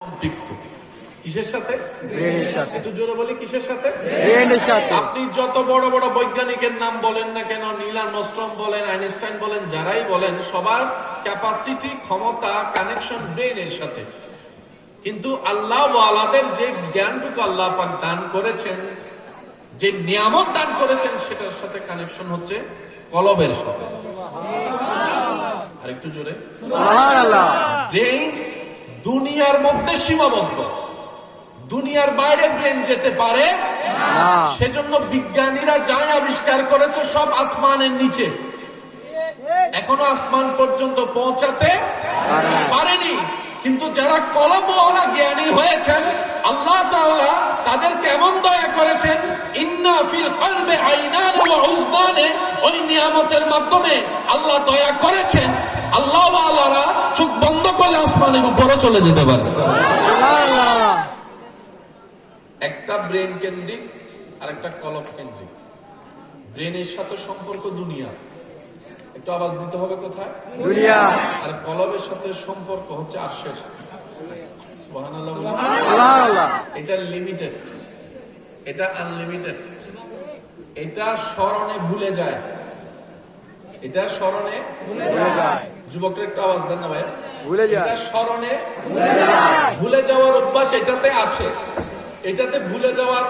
সম্পৃক্ত কিসের সাথে? ব্রেনের সাথে। একটু জোরে বলি, কিসের সাথে? ব্রেনের সাথে। আপনি যত বড় বড় বৈজ্ঞানিকের নাম বলেন না কেন, নীল আর্মস্ট্রং বলেন, আইনস্টাইন বলেন, যারাই বলেন, সবার ক্যাপাসিটি, ক্ষমতা, কানেকশন ব্রেনের সাথে। কিন্তু আল্লাহ ওয়ালাদের যে জ্ঞানটুকু আল্লাহ পাক দান করেছেন, যে নিয়ামত দান করেছেন, সেটার সাথে কানেকশন হচ্ছে কলবের সাথে। আর একটু জোরে। সুবহানাল্লাহ। ব্রেন দুনিয়ার মধ্যে সীমাবদ্ধ, দুনিয়ার বাইরে ব্রেন যেতে পারে না। সেজন্য বিজ্ঞানীরা যাই আবিষ্কার করেছে সব আসমানের নিচে, এখনো আসমান পর্যন্ত পৌঁছাতে পারেনি। কিন্তু যারা কলবওয়ালা জ্ঞানী হয়েছেন, আল্লাহ তাআলা তাদের কেমন দয়া করেছেন, ইন্না ফিল কলবি আইনান ওয়া উযনানে, ওই নিয়ামতের মাধ্যমে আল্লাহ দয়া করেছেন আল্লাহ ওয়ালারা চোখ বন্ধ করলে আসমানের উপরে চলে যেতে পারে। সুবহানাল্লাহ। একটা ব্রেন কেন্দ্রিক আর একটা কলব কেন্দ্রিক। ব্রেনের সাথে সম্পর্ক দুনিয়া, একটু আওয়াজ দিতে হবে কোথায়? দুনিয়া। আর কলবের সাথে সম্পর্ক হচ্ছে আরশের। সুবহানাল্লাহ বলুন। সুবহানাল্লাহ। এটা লিমিটেড, এটা আনলিমিটেড। এটা স্মরণে ভুলে যায়, এটা স্মরণে ভুলে যায়। যুবকরা একটু আওয়াজ দেন না ভাই। ভুলে যায়। এটা স্মরণে ভুলে যাওয়ার অভ্যাস এটাতে আছে, এটাতে ভুলে যাওয়ার